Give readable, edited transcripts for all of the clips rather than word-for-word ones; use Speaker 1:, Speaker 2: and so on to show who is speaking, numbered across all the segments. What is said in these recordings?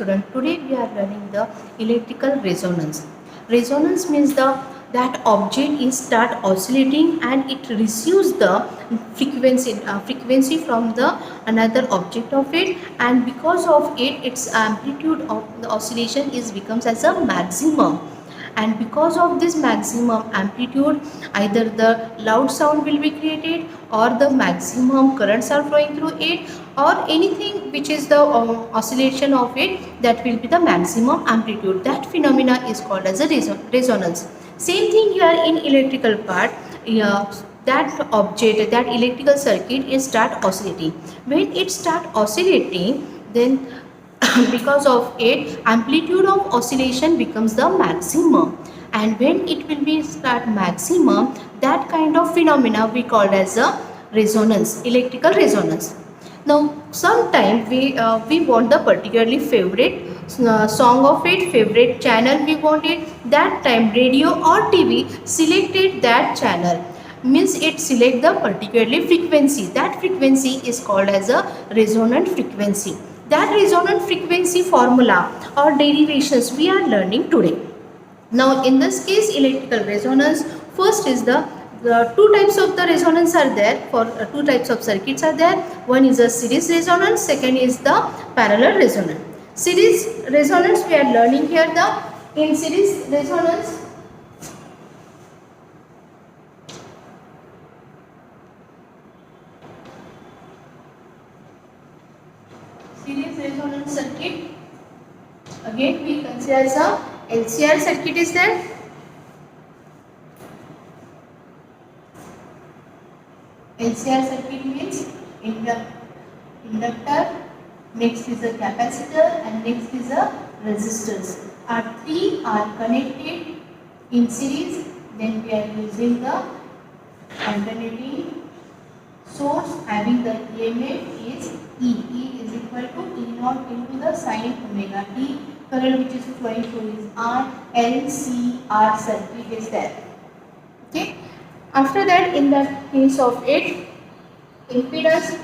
Speaker 1: student, today we are learning the electrical resonance. Resonance means that object is start oscillating and it receives the frequency from the another object of it, and because of it its amplitude of the oscillation is becomes as a maximum, and because of this maximum amplitude either the loud sound will be created or the maximum currents are flowing through it, or anything which is the oscillation of it, that will be the maximum amplitude. That phenomena is called as a resonance. Same thing here in electrical part. That object, that electrical circuit is start oscillating. When it start oscillating, then because of it amplitude of oscillation becomes the maximum, and when it will be start maximum, that kind of phenomena we called as a resonance, electrical resonance. Now sometime we want the particularly favorite song of it, favorite channel we want it, that time radio or TV selected that channel, means it select the particularly frequency. That frequency is called as a resonant frequency. That resonant frequency formula or derivations we are learning today. Now in this case electrical resonance, first is the two types of the resonance are there, for two types of circuits are there. One is a series resonance, second is the parallel resonance. Series resonance we are learning here. The in series resonance, series resonance circuit, again we consider as a LCR circuit is there. LCR circuit means inductor, next is a capacitor, and next is a resistors. Our three are connected in series. Then we are using the alternating source having the EMF is E. E is equal to E naught into the sine omega t. Current which is flowing through is R. LCR circuit is there. Okay. After that, in the case of it, impedance,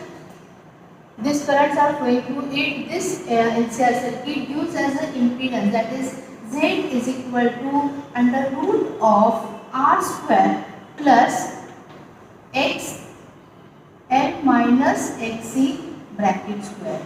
Speaker 1: these currents are flowing through it. This LCR circuit gives as an impedance, that is Z is equal to under root of R square plus X L minus XC bracket square.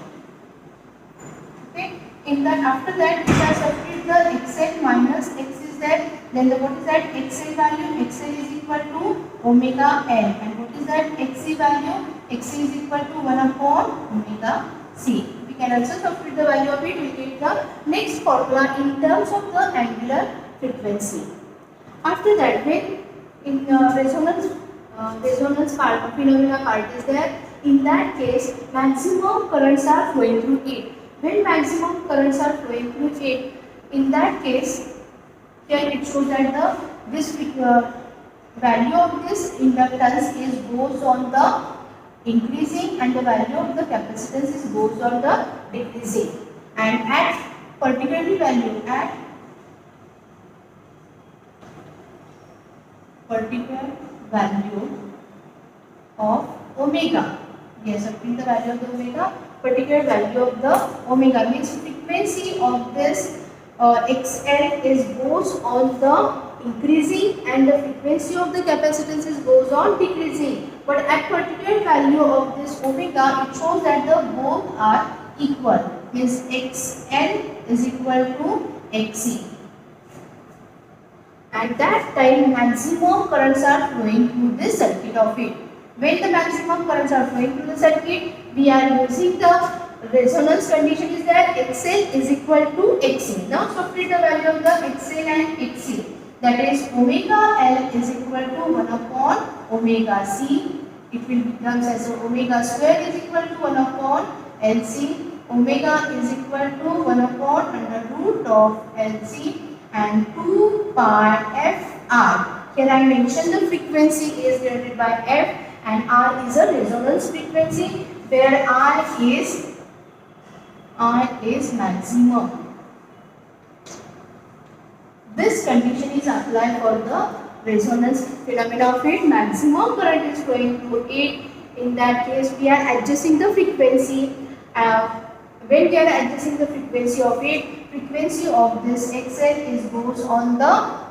Speaker 1: Okay. In that, after that, we are substitute the XL minus X is there. Then what is that XL value? XL is equal to omega L, and what is that XC value? XC is equal to 1 upon omega C. We can also substitute the value of it. We get the next formula in terms of the angular frequency. After that, when in resonance part, phenomena part is there. In that case, maximum currents are flowing through it. When maximum currents are flowing through it, in that case, here it shows that this value of this inductance is goes on the increasing, and the value of the capacitance is goes on the decreasing, and at particular value of omega. Yes, subtract the value of the omega. Particular value of the omega means frequency of this XL is goes on the increasing, and the frequency of the capacitance is goes on decreasing. But at particular value of this omega, it shows that the both are equal. Means XL is equal to XC. At that time, maximum currents are flowing through this circuit of it. When the maximum currents are flowing through the circuit, we are using the resonance condition is that XL is equal to XC. Now substitute the value of the XL and XC. That is omega L is equal to 1 upon omega C. It will become as omega square is equal to 1 upon LC. Omega is equal to 1 upon under root of LC and 2 pi FR. Here I mentioned the frequency is denoted by F, and R is a resonance frequency, where R is maximum. This condition is applied for the resonance phenomena of it. Maximum current is flowing through it. In that case, we are adjusting the frequency When we are adjusting the frequency of it, frequency of this XL is goes on the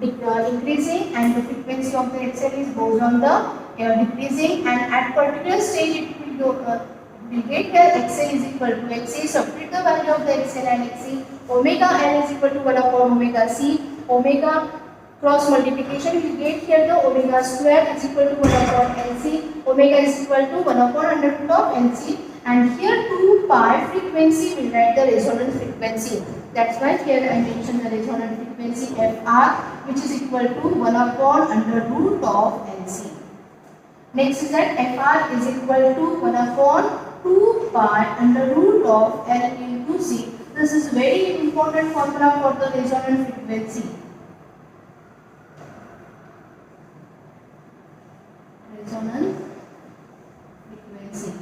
Speaker 1: increasing, and the frequency of the XL is goes on the decreasing, and at particular stage it will go, we get here XL is equal to XC, substitute the value of the XL and XC, omega L is equal to 1 upon omega C, omega cross multiplication we get here the omega square is equal to 1 upon LC, omega is equal to 1 upon under root of LC, and here 2 pi frequency will write the resonance frequency. That's why here I mentioned the resonance frequency Fr, which is equal to 1 upon under root of LC. Next is that Fr is equal to 1 upon 2 pi under root of L into C. This is very important formula for the resonance frequency. Resonance frequency.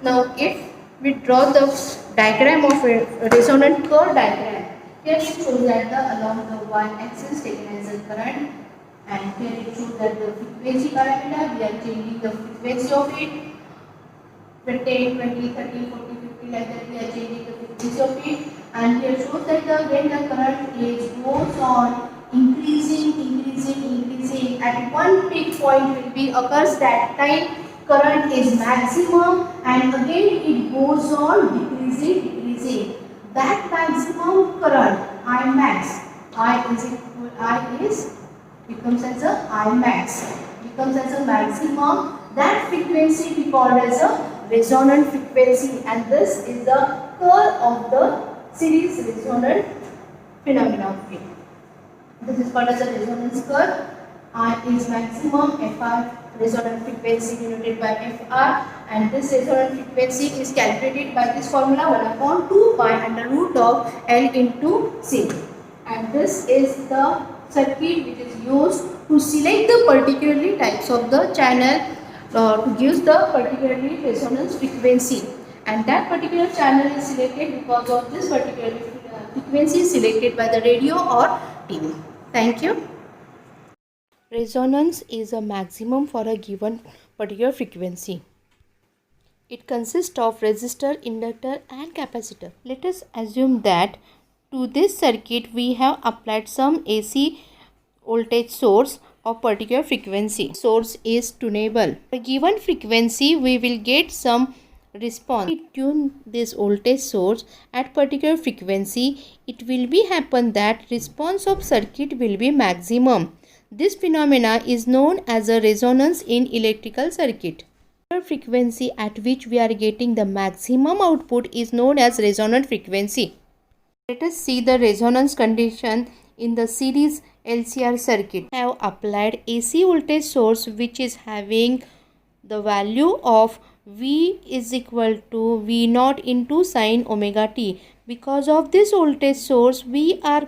Speaker 1: Now, if we draw the diagram of a resonant curve diagram, here it shows that along the y-axis taken as a current, and here it shows that the frequency parameter, we are changing the frequency of it, 10, 20, 30, 40, 50, like that we are changing the frequency of it, and here shows that when the current is goes on increasing, at one peak point will be occurs, that time current is maximum, and again it goes on decreasing. That maximum current I max, becomes as a I max, becomes as a maximum. That frequency we call as a resonant frequency, and this is the curve of the series resonant phenomenon. This is called as a resonance curve. I is maximum, Fr resonant frequency denoted by Fr, and this resonant frequency is calculated by this formula 1 upon 2 pi under root of L into C. And this is the circuit which is used to select the particularly types of the channel to give the particularly resonance frequency, and that particular channel is selected because of this particular frequency selected by the radio or TV. Thank you. Resonance is a maximum for a given particular frequency. It consists of resistor, inductor and capacitor. Let us assume that to this circuit we have applied some AC voltage source of particular frequency. Source is tunable. For a given frequency we will get some response. We tune this voltage source at particular frequency, it will be happen that response of circuit will be maximum. This phenomena is known as a resonance in electrical circuit. The frequency at which we are getting the maximum output is known as resonant frequency. Let us see the resonance condition in the series LCR circuit. I have applied AC voltage source which is having the value of V is equal to V naught into sine omega t. Because of this voltage source we are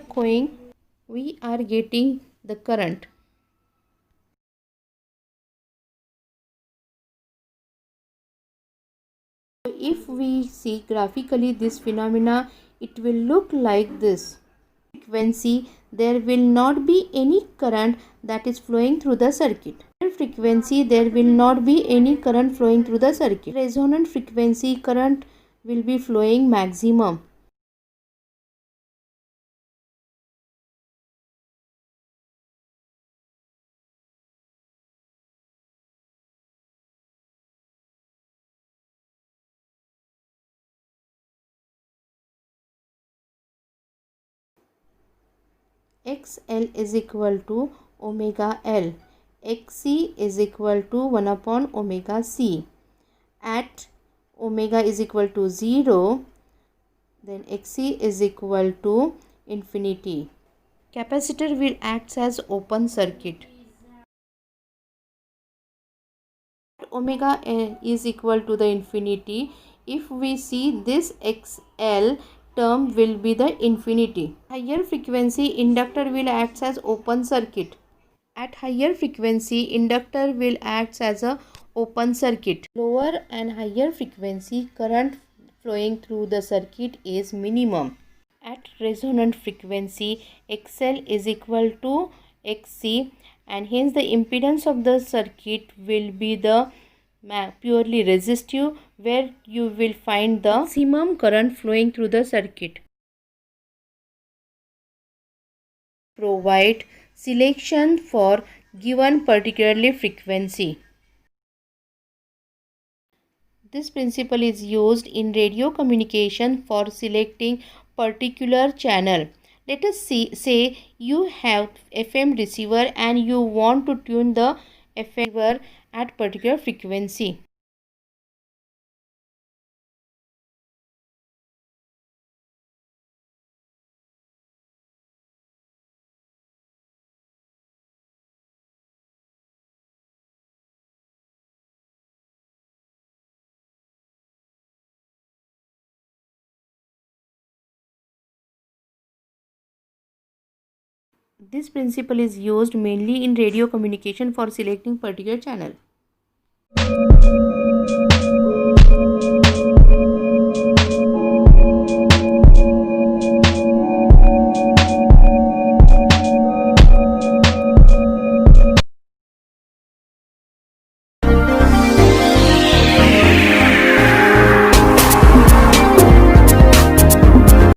Speaker 1: getting the current. If we see graphically this phenomena, it will look like this. Frequency, there will not be any current that is flowing through the circuit. Frequency, there will not be any current flowing through the circuit. Resonant frequency, current will be flowing maximum. XL is equal to omega L. XC is equal to 1 upon omega C. At omega is equal to 0, then XC is equal to infinity. Capacitor will act as open circuit. Omega is equal to the infinity. If we see this XL term will be the infinity. Higher frequency inductor will act as open circuit. At higher frequency inductor will act as a open circuit. Lower and higher frequency current flowing through the circuit is minimum. At resonant frequency XL is equal to XC, and hence the impedance of the circuit will be the purely resistive, where you will find the maximum current flowing through the circuit. Provide selection for given particularly frequency. This principle is used in radio communication for selecting particular channel. Let us say you have FM receiver and you want to tune the FM receiver at particular frequency. This principle is used mainly in radio communication for selecting particular channel.